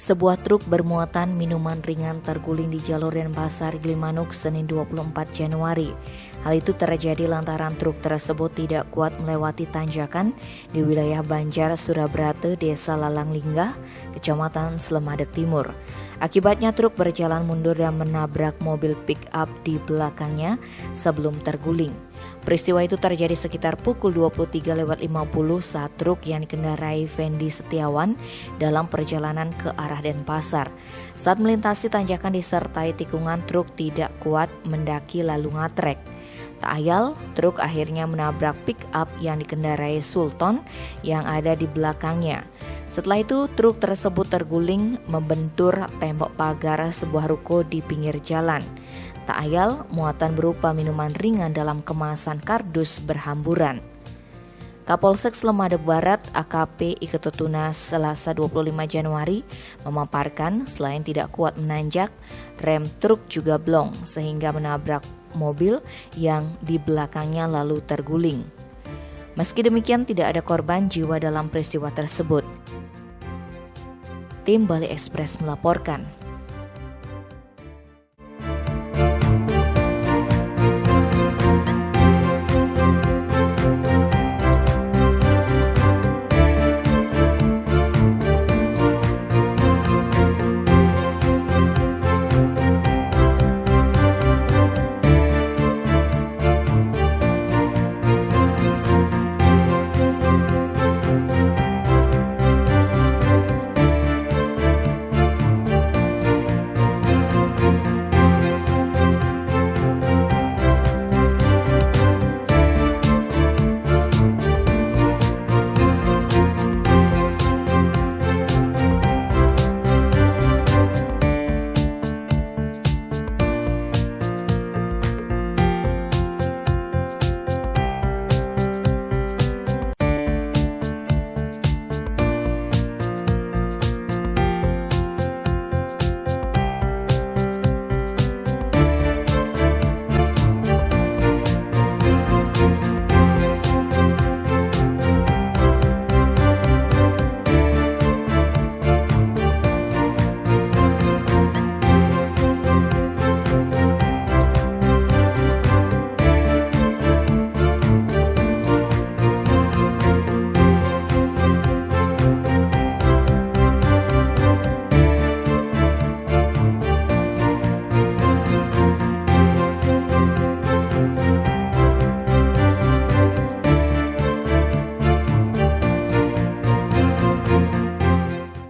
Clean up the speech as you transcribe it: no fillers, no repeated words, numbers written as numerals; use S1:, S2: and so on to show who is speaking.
S1: Sebuah truk bermuatan minuman ringan terguling di jalur Denpasar Gilimanuk Senin 24 Januari. Hal itu terjadi lantaran truk tersebut tidak kuat melewati tanjakan di wilayah Banjar, Surabrate, Desa Lalanglingga, Kecamatan Slemadeg Timur. Akibatnya truk berjalan mundur dan menabrak mobil pick-up di belakangnya sebelum terguling. Peristiwa itu terjadi sekitar pukul 23.50 saat truk yang dikendarai Fendi Setiawan dalam perjalanan ke arah Denpasar. Saat melintasi tanjakan disertai tikungan, truk tidak kuat mendaki lalu ngatrek. Tak ayal, truk akhirnya menabrak pick-up yang dikendarai Sultan yang ada di belakangnya. Setelah itu, truk tersebut terguling membentur tembok pagar sebuah ruko di pinggir jalan. Tak ayal, muatan berupa minuman ringan dalam kemasan kardus berhamburan. Kapolsek Slemadeg Barat AKP Iketutunas Selasa 25 Januari memaparkan selain tidak kuat menanjak, rem truk juga blong sehingga menabrak mobil yang di belakangnya lalu terguling. Meski demikian tidak ada korban jiwa dalam peristiwa tersebut. Tim Bali Express melaporkan.